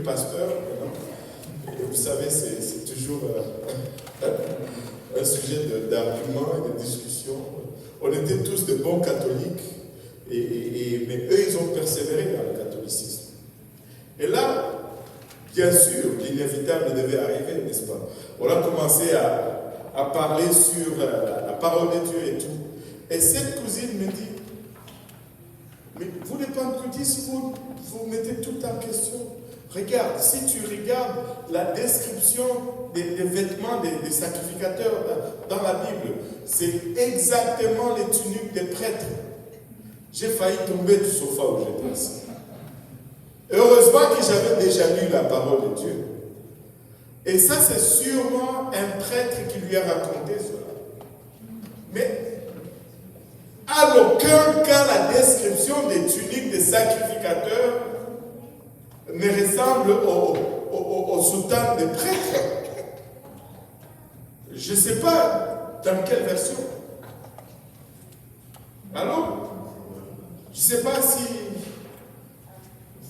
devenu pasteur maintenant. Et vous savez, c'est toujours un sujet d'argument et de discussion. On était tous de bons catholiques, mais eux, ils ont persévéré dans le catholicisme. Et là, bien sûr, l'inévitable devait arriver, n'est-ce pas? On a commencé à parler sur la parole de Dieu et tout. Et cette cousine me dit, mais vous les pentecôtistes, vous mettez tout en question. Regarde, si tu regardes la description des vêtements des sacrificateurs dans la Bible, c'est exactement les tuniques des prêtres. J'ai failli tomber du sofa où j'étais assis. Heureusement que j'avais déjà lu la parole de Dieu. Et ça, c'est sûrement un prêtre qui lui a raconté cela. Mais à aucun cas, la description des tuniques des sacrificateurs ne ressemble au soutane des prêtres. Je ne sais pas dans quelle version. Alors, je ne sais pas si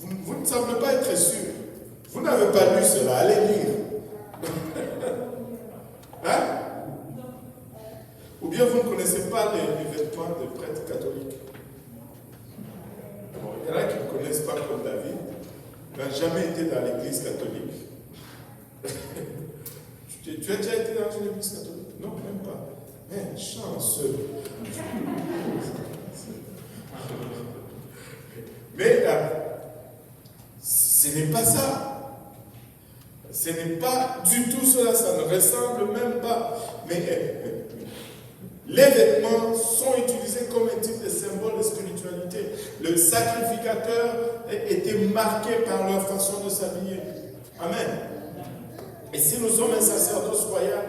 vous ne semblez pas être sûr. Vous n'avez pas lu cela, allez lire. Hein? Ou bien vous ne connaissez pas les vêtements des prêtres catholiques. Bon, il y en a qui ne connaissent pas comme David. Il n'a jamais été dans l'église catholique. Tu as déjà été dans une église catholique? Non, même pas. Mais chanceux. Mais ce n'est pas ça. Ce n'est pas du tout cela, ça ne ressemble même pas. Mais les vêtements sont utilisés comme un type de symbole de spiritualité. Le sacrificateur était marqué par leur façon de s'habiller. Amen. Et si nous sommes un sacerdoce royal,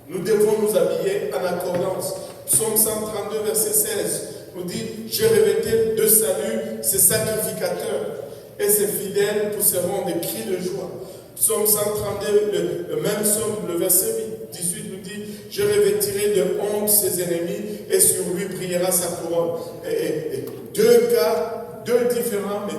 nous devons nous habiller en accordance. Psaume 132, verset 16, nous dit, je revêtais de salut ces sacrificateurs, et ces fidèles pousseront des cris de joie. Psaume 132, le même psaume, le verset 18 nous dit, je revêtirai de honte ses ennemis, et sur lui brillera sa couronne. Et deux cas, deux différents, mais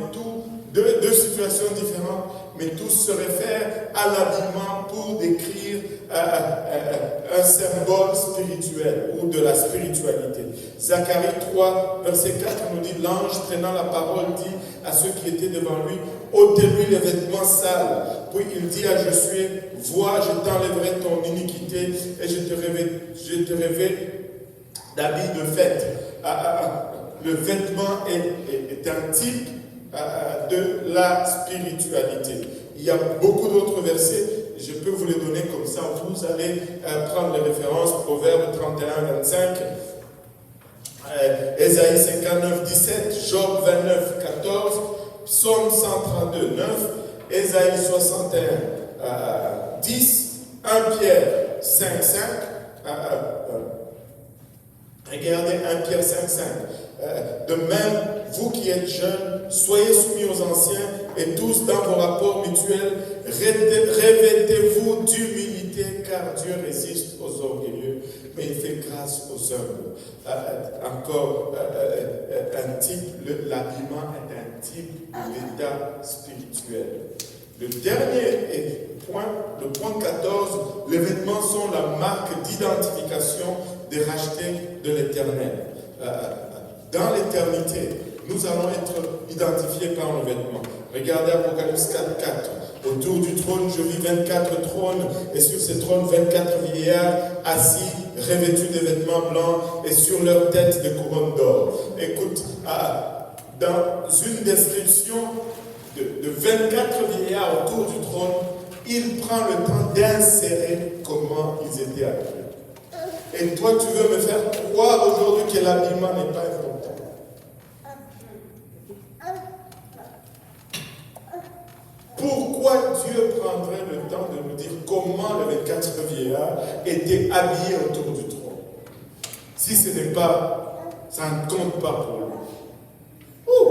deux situations différentes, mais tous se réfèrent à l'habillement pour décrire un symbole spirituel ou de la spiritualité. Zacharie 3, verset 4 nous dit, l'ange prenant la parole dit à ceux qui étaient devant lui, ôtez-lui les vêtements sales. Puis il dit à Josué, vois, je t'enlèverai ton iniquité et je te revêt d'habits de fête. Le vêtement est un type de la spiritualité. Il y a beaucoup d'autres versets, je peux vous les donner comme ça, vous allez prendre les références, Proverbes 31, 25, Ésaïe 59, 17, Job 29, 14, Psaume 132, 9, Ésaïe 61, 10, 1 Pierre 5, 5, regardez 1 Pierre 5, 5. De même, vous qui êtes jeunes, soyez soumis aux anciens et tous dans vos rapports mutuels, revêtez-vous d'humilité car Dieu résiste aux orgueilleux, mais il fait grâce aux humbles. Encore un type, l'habillement est un type de l'état spirituel. Le dernier point, le point 14, les vêtements sont la marque d'identification des rachetés de l'Éternel. Dans l'éternité, nous allons être identifiés par nos vêtements. Regardez Apocalypse 4, 4. Autour du trône, je vis 24 trônes, et sur ces trônes, 24 vieillards assis, revêtus de vêtements blancs, et sur leurs têtes des couronnes d'or. Écoute, dans une description de 24 vieillards autour du trône, il prend le temps d'insérer comment ils étaient habillés. Et toi, tu veux me faire croire aujourd'hui que l'habillement n'est pas important. Pourquoi Dieu prendrait le temps de nous dire comment les 24 vieillards étaient habillés autour du trône? Si ce n'est pas, ça ne compte pas pour lui. Oh!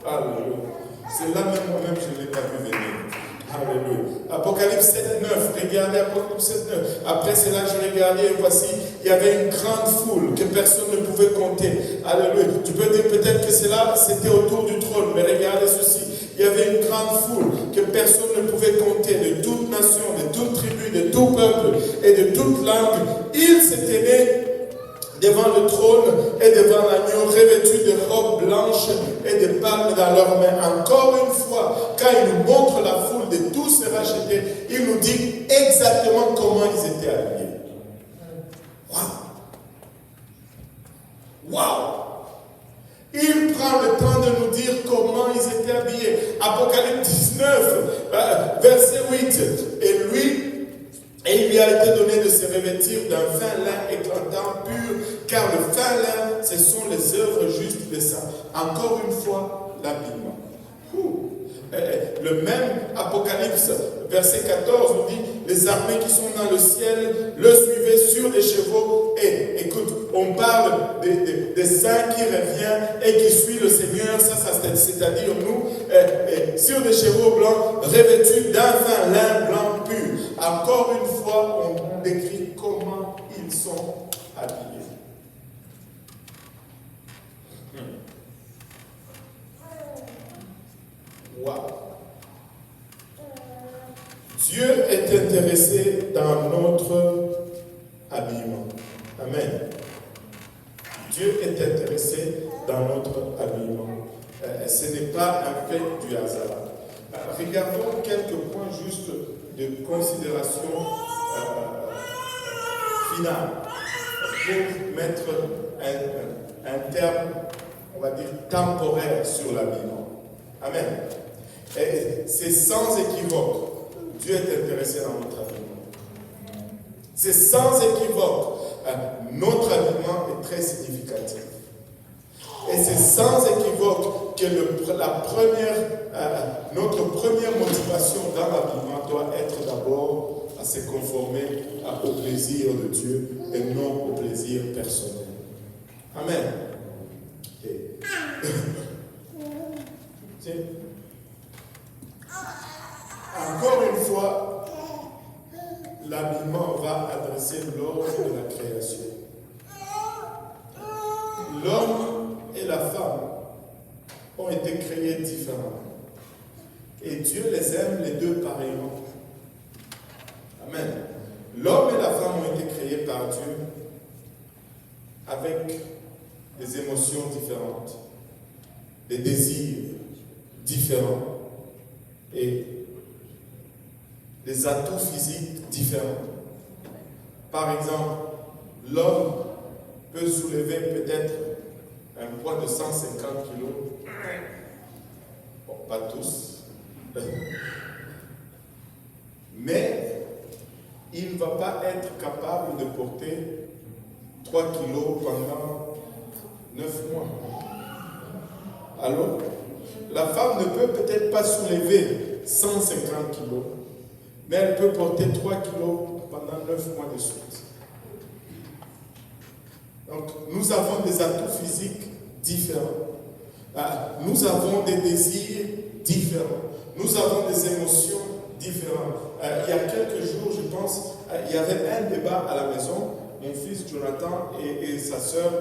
Alléluia. C'est là même moi-même, je ne l'ai pas vu venir. Alléluia. Apocalypse 7, 9. Regardez Apocalypse 7, 9. Après cela, je regardais et voici, il y avait une grande foule que personne ne pouvait compter. Alléluia. Tu peux dire peut-être que cela, c'était autour du trône, mais regardez ceci. grande foule que personne ne pouvait compter, de toute nation, de toute tribu, de tout peuple et de toute langue, ils se tenaient devant le trône et devant l'agneau, revêtus de robes blanches et de palmes dans leurs mains. Encore une fois, quand il nous montre la foule de tous ces rachetés, il nous dit exactement comment ils étaient habillés. Waouh! Waouh! Il prend le temps de nous dire comment ils étaient habillés. Apocalypse 19, verset 8. Et il lui a été donné de se revêtir d'un fin lin éclatant, pur, car le fin lin, ce sont les œuvres justes des saints. Encore une fois, l'habillement. Le même Apocalypse, verset 14, nous dit, les armées qui sont dans le ciel le suivaient sur des chevaux. Et écoute, on parle des saints qui reviennent et qui suivent le Seigneur, c'est-à-dire nous, sur des chevaux blancs, revêtus d'un fin lin blanc pur. Encore une fois, on décrit comment ils sont habillés. Wow. Dieu est intéressé dans notre habillement. Amen. Dieu est intéressé dans notre habillement. Ce n'est pas un fait du hasard. Regardons quelques points juste de considération finale pour mettre un terme, on va dire, temporaire sur l'habillement. Amen. Et c'est sans équivoque. Dieu est intéressé dans notre habillement. C'est sans équivoque. Notre habillement est très significatif. Et c'est sans équivoque que notre première motivation dans l'habillement doit être d'abord à se conformer au plaisir de Dieu et non au plaisir personnel. Amen. Encore une fois, l'habillement va adresser l'ordre de la création. L'homme et la femme ont été créés différemment. Et Dieu les aime les deux pareillement. Amen. L'homme et la femme ont été créés par Dieu avec des émotions différentes, des désirs différents et des atouts physiques différents. Par exemple, l'homme peut soulever peut-être un poids de 150 kg. Bon, pas tous. Mais il ne va pas être capable de porter 3 kg pendant 9 mois. Alors, la femme ne peut peut-être pas soulever 150 kg, mais elle peut porter 3 kg pendant 9 mois de suite. Donc, nous avons des atouts physiques différents. Nous avons des désirs différents. Nous avons des émotions différentes. Il y a quelques jours, je pense, il y avait un débat à la maison. Mon fils Jonathan et sa sœur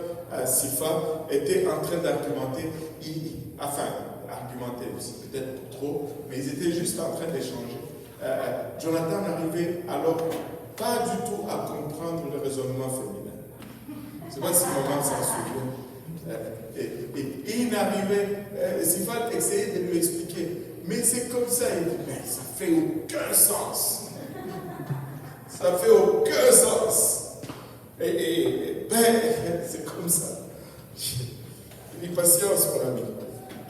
Sifa étaient en train d'argumenter. Argumenter, c'est peut-être trop, mais ils étaient juste en train d'échanger. Jonathan n'arrivait alors pas du tout à comprendre le raisonnement féminin. Je ne sais pas si maman s'en souvient. Et il n'arrivait, Sifa essayait de lui expliquer. Mais c'est comme ça, il dit, mais ça fait aucun sens. Ça fait aucun sens. C'est comme ça. Il dit, patience, mon ami.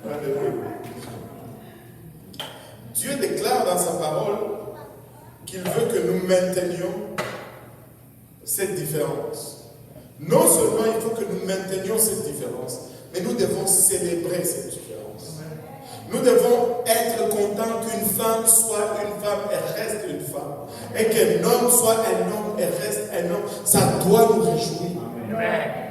Alléluia. Dieu déclare dans sa parole qu'il veut que nous maintenions cette différence. Non seulement il faut que nous maintenions cette différence, mais nous devons célébrer cette différence. Nous devons être contents qu'une femme soit une femme et reste une femme. Et qu'un homme soit un homme et reste un homme. Ça doit nous réjouir. Amen.